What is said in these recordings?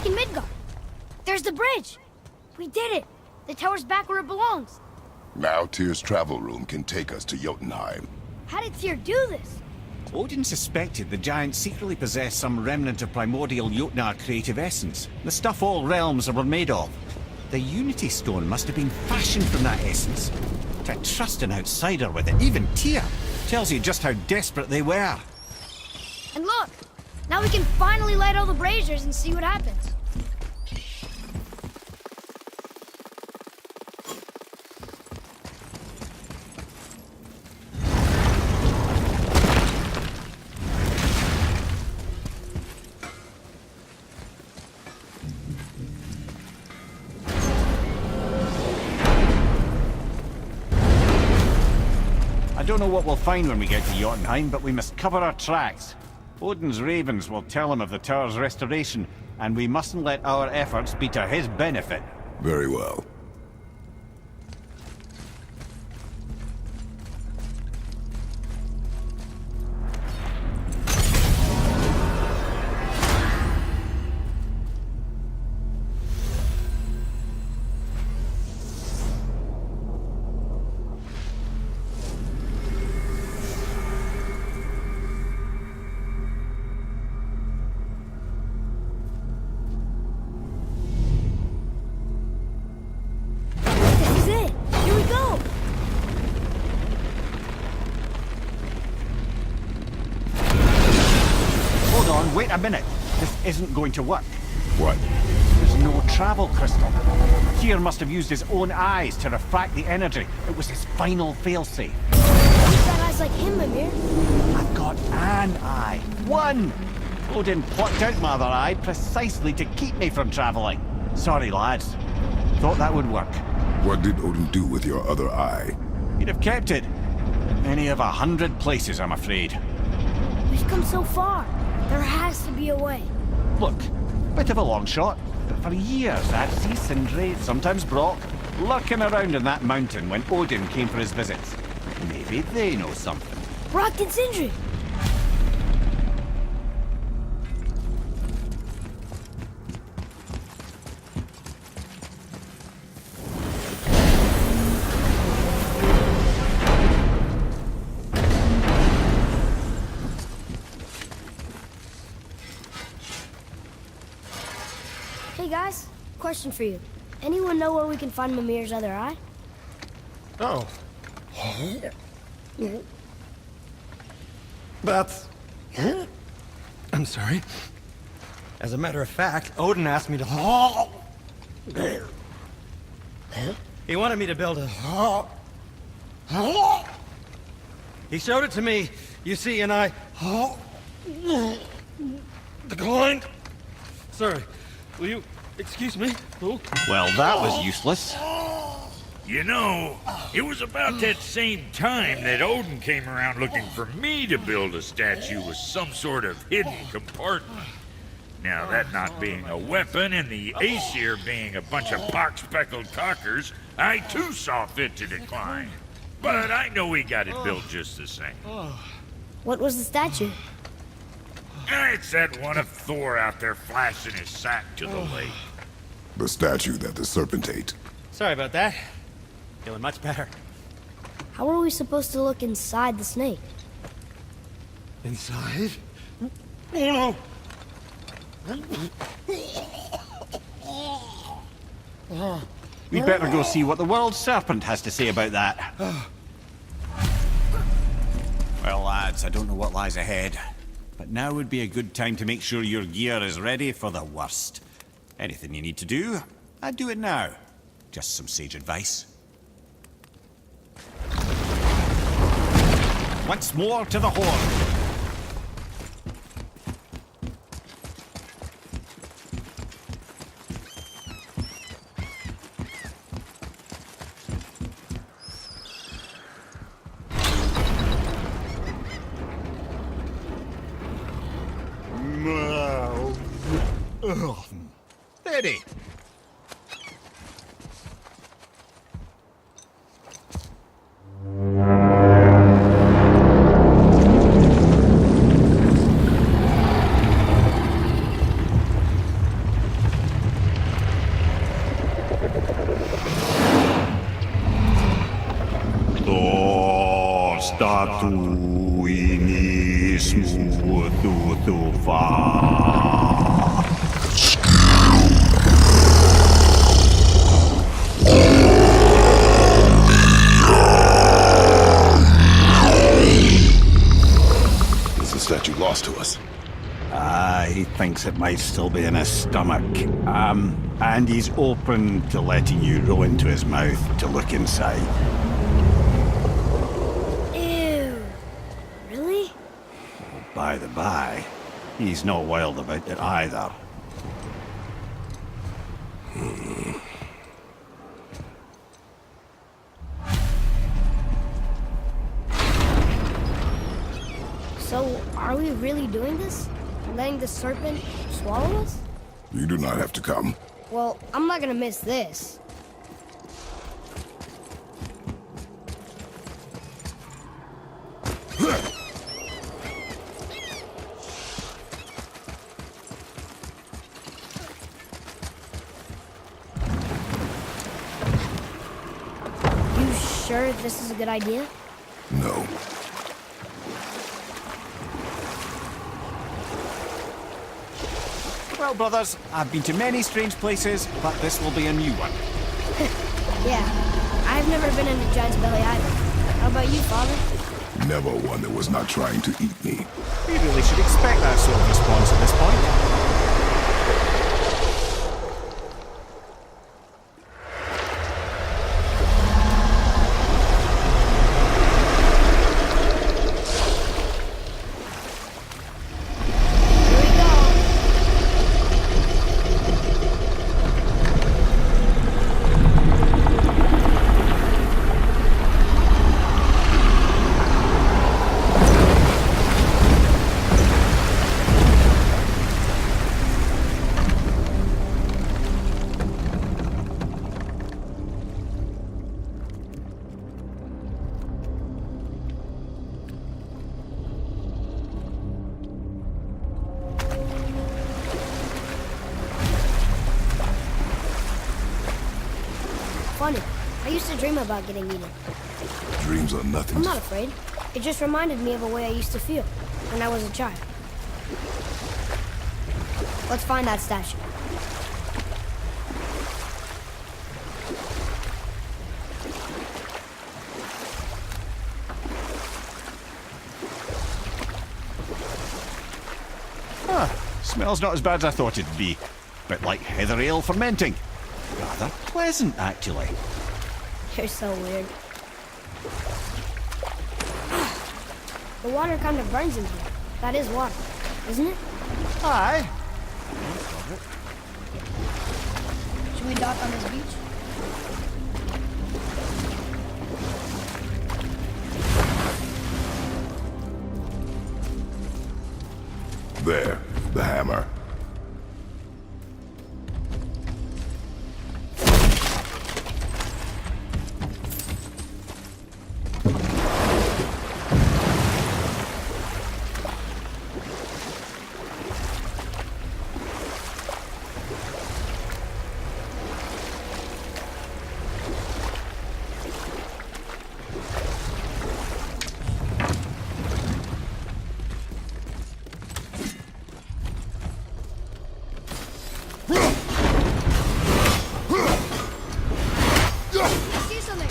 back in Midgard. There's the bridge. We did it. The tower's back where it belongs. Now Tyr's travel room can take us to Jotunheim. How did Tyr do this? Odin suspected the giant secretly possessed some remnant of primordial Jotnar creative essence, the stuff all realms were made of. The Unity Stone must have been fashioned from that essence. To trust an outsider with it, even Tyr, tells you just how desperate they were. And look, now we can finally light all the braziers and see what happens. I don't know what we'll find when we get to Jotunheim, but we must cover our tracks. Odin's ravens will tell him of the tower's restoration, and we mustn't let our efforts be to his benefit. Very well. Wait a minute. This isn't going to work. What? There's no travel crystal. Tyr must have used his own eyes to refract the energy. It was his final failsafe. You've got eyes like him, Mimir. I've got an eye. One! Odin plucked out my other eye precisely to keep me from traveling. Sorry, lads. Thought that would work. What did Odin do with your other eye? He'd have kept it. Any of 100 places, I'm afraid. We've come so far. There has to be a way. Look, bit of a long shot, but for years I've seen Sindri, sometimes Brock, lurking around in that mountain when Odin came for his visits. Maybe they know something. Brock and Sindri. Hey guys, question for you. Anyone know where we can find Mimir's other eye? Oh. That's... I'm sorry. As a matter of fact, Odin asked me to... He wanted me to build a... He showed it to me, you see, and I... declined. Sorry. Will you excuse me? Oh. Well, that was useless. You know, it was about that same time that Odin came around looking for me to build a statue with some sort of hidden compartment. Now, that not being a weapon and the Aesir being a bunch of pock-speckled cockers, I too saw fit to decline. But I know he got it built just the same. What was the statue? It's that one of Thor out there flashing his sack to the lake. The statue that the serpent ate. Sorry about that. Feeling much better. How are we supposed to look inside the snake? Inside? Oh no! We'd better go see what the world serpent has to say about that. Well, lads, I don't know what lies ahead. But now would be a good time to make sure your gear is ready for the worst. Anything you need to do, I'd do it now. Just some sage advice. Once more to the horn. Steady. statu inismu tutufa. Is the statue lost to us? He thinks it might still be in his stomach. And he's open to letting you row into his mouth to look inside. Ew. Really? By the by, he's not wild about it either. So, are we really doing this? Letting the serpent swallow us? You do not have to come. Well, I'm not gonna miss this. You sure this is a good idea? No. Well, brothers, I've been to many strange places, but this will be a new one. Yeah, I've never been in a giant's belly either. How about you, Father? Never one that was not trying to eat me. We really should expect that sort of response at this point. Here we go. Funny. I used to dream about getting eaten. Dreams are nothing. I'm not afraid. It just reminded me of a way I used to feel when I was a child. Let's find that statue. Smells not as bad as I thought it'd be. Bit like heather ale fermenting. Rather pleasant, actually. You're so weird. The water kind of burns in here. That is water, isn't it? Aye. Should we dock on this beach? There, the hammer. I see something.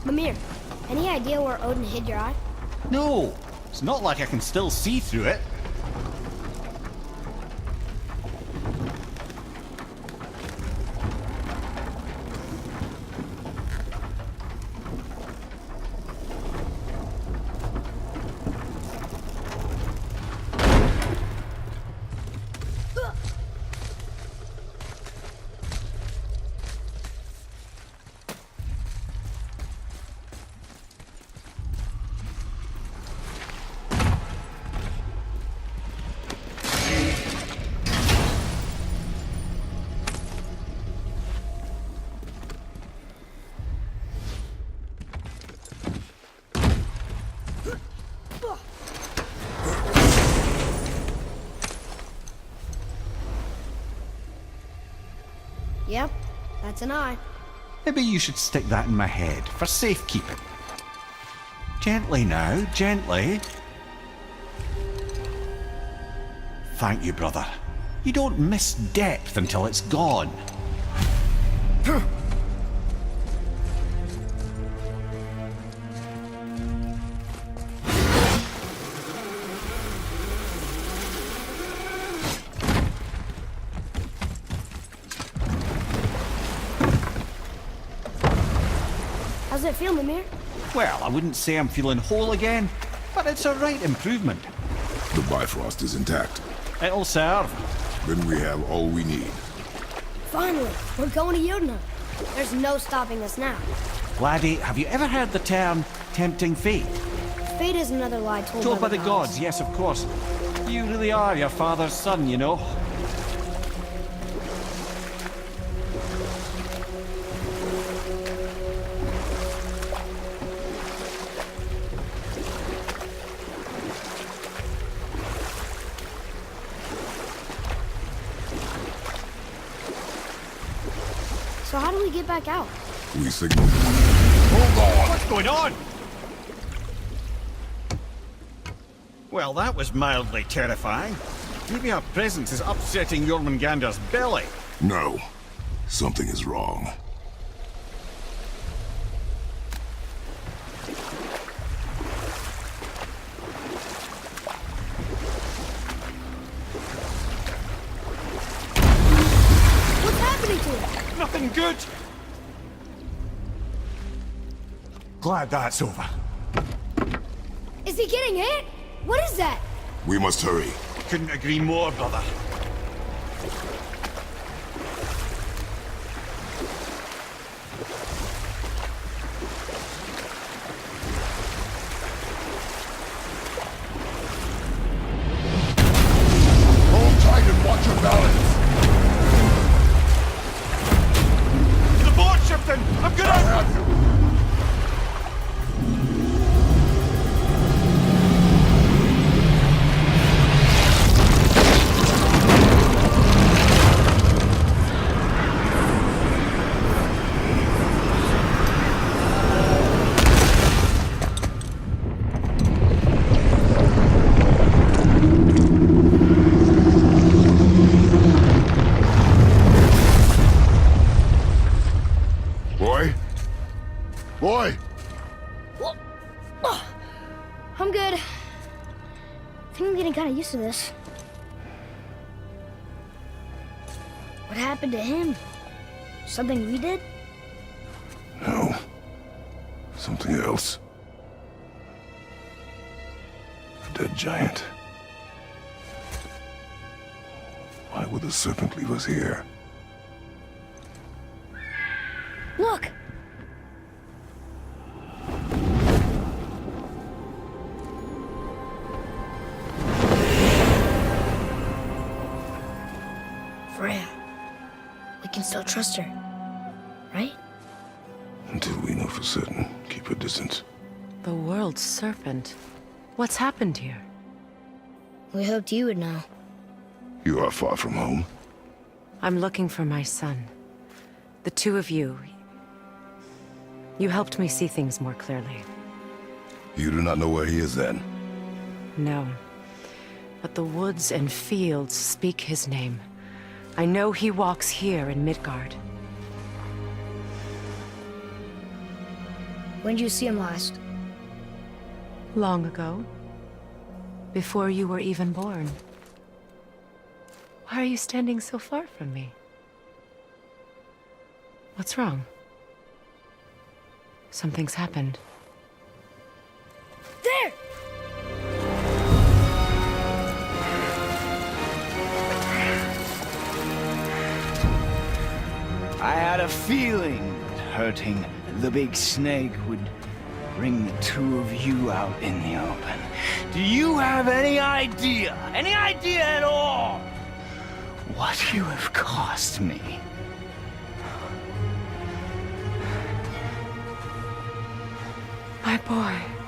Mimir, any idea where Odin hid your eye? No, it's not like I can still see through it. Yep, that's an eye. Maybe you should stick that in my head for safekeeping. Gently now, gently. Thank you, brother. You don't miss depth until it's gone. How's it feel, Mimir? Well, I wouldn't say I'm feeling whole again, but it's a right improvement. The Bifrost is intact. It'll serve. Then we have all we need. Finally, we're going to Yodna. There's no stopping us now. Laddie, have you ever heard the term tempting fate? Fate is another lie Told by the gods, yes, of course. You really are your father's son, you know. So how do we get back out? We signal. Hold on! What's going on? Well, that was mildly terrifying. Maybe our presence is upsetting Jormungandr's belly. No. Something is wrong. What's happening to it? Nothing good. Glad that's over. Is he getting hit? What is that? We must hurry. Couldn't agree more, brother. Hold tight and watch your balance. The board shifting! I'm gonna... I have you. Boy! I'm good. I think I'm getting kind of used to this. What happened to him? Something we did? No. Something else. A dead giant. Why would the serpent leave us here? Look! Freya. We can still trust her, right? Until we know for certain, keep her distance. The world's serpent. What's happened here? We hoped you would know. You are far from home. I'm looking for my son. The two of you. You helped me see things more clearly. You do not know where he is then? No. But the woods and fields speak his name. I know he walks here in Midgard. When did you see him last? Long ago. Before you were even born. Why are you standing so far from me? What's wrong? Something's happened. There! I had a feeling that hurting the big snake would bring the two of you out in the open. Do you have any idea at all, what you have cost me? My boy.